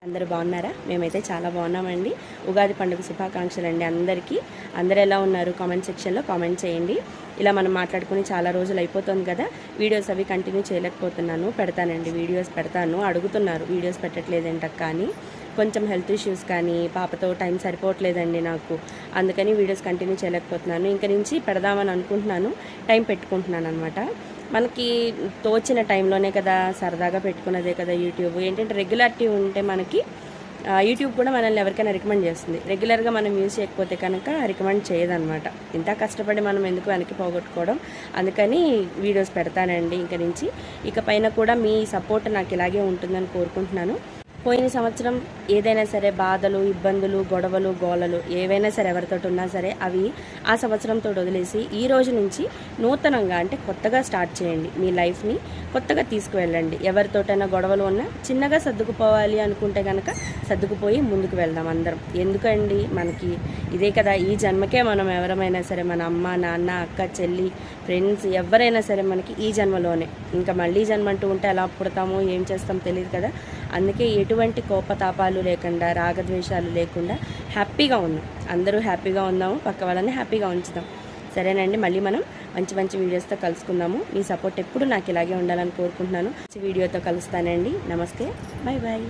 అందరూ బాగున్నారా? మేమైతే చాలా బాగున్నామండి. ఉగాది పండుగ శుభాకాంక్షలు అండి అందరికీ. అందరు ఎలా ఉన్నారు? కామెంట్ సెక్షన్లో కామెంట్ చేయండి. ఇలా మనం మాట్లాడుకుని చాలా రోజులు అయిపోతుంది కదా, వీడియోస్ అవి కంటిన్యూ చేయలేకపోతున్నాను. పెడతానండి, వీడియోస్ పెడతాను. అడుగుతున్నారు వీడియోస్ పెట్టట్లేదంట, కానీ కొంచెం హెల్త్ ఇష్యూస్ కానీ పాపతో టైం సరిపోవట్లేదండి నాకు, అందుకని వీడియోస్ కంటిన్యూ చేయలేకపోతున్నాను. ఇంక నుంచి పెడదామని అనుకుంటున్నాను, టైం పెట్టుకుంటున్నాను అనమాట. మనకి తోచిన టైంలోనే కదా సరదాగా పెట్టుకున్నదే కదా యూట్యూబ్. ఏంటంటే రెగ్యులారిటీ ఉంటే మనకి యూట్యూబ్ కూడా మనల్ని ఎవరికైనా రికమెండ్ చేస్తుంది. రెగ్యులర్గా మనం యూజ్ చేయకపోతే కనుక రికమెండ్ చేయదనమాట. ఇంత కష్టపడి మనం ఎందుకు వెనక్కి పోగొట్టుకోవడం, అందుకని వీడియోస్ పెడతానండి ఇంక నుంచి. ఇక పైన కూడా మీ సపోర్ట్ నాకు ఇలాగే ఉంటుందని కోరుకుంటున్నాను. పోయిన సంవత్సరం ఏదైనా సరే బాధలు, ఇబ్బందులు, గొడవలు, గోలలు ఏవైనా సరే ఎవరితోటి ఉన్నా సరే అవి ఆ సంవత్సరంతో వదిలేసి ఈ రోజు నుంచి నూతనంగా అంటే కొత్తగా స్టార్ట్ చేయండి. మీ లైఫ్ని కొత్తగా తీసుకువెళ్ళండి. ఎవరితోటైనా గొడవలు ఉన్నా చిన్నగా సర్దుకుపోవాలి అనుకుంటే కనుక సర్దుకుపోయి ముందుకు వెళ్దాం అందరం. ఎందుకండి మనకి ఇదే కదా, ఈ జన్మకే మనం ఎవరమైనా సరే మన అమ్మ, నాన్న, అక్క, చెల్లి, ఫ్రెండ్స్ ఎవరైనా సరే మనకి ఈ జన్మలోనే. ఇంకా మళ్ళీ జన్మ అంటూ ఉంటే ఎలా పుడతామో ఏం చేస్తామో తెలియదు కదా. అందుకే ఎటువంటి కోపతాపాలు లేకుండా, రాగద్వేషాలు లేకుండా హ్యాపీగా ఉందాం. అందరూ హ్యాపీగా ఉందాము, పక్క వాళ్ళని హ్యాపీగా ఉంచుదాం. సరేనండి, మళ్ళీ మనం మంచి మంచి వీడియోస్తో కలుసుకుందాము. మీ సపోర్ట్ ఎప్పుడు నాకు ఇలాగే ఉండాలని కోరుకుంటున్నాను. వీడియోతో కలుస్తానండి. నమస్తే, బాయ్ బాయ్.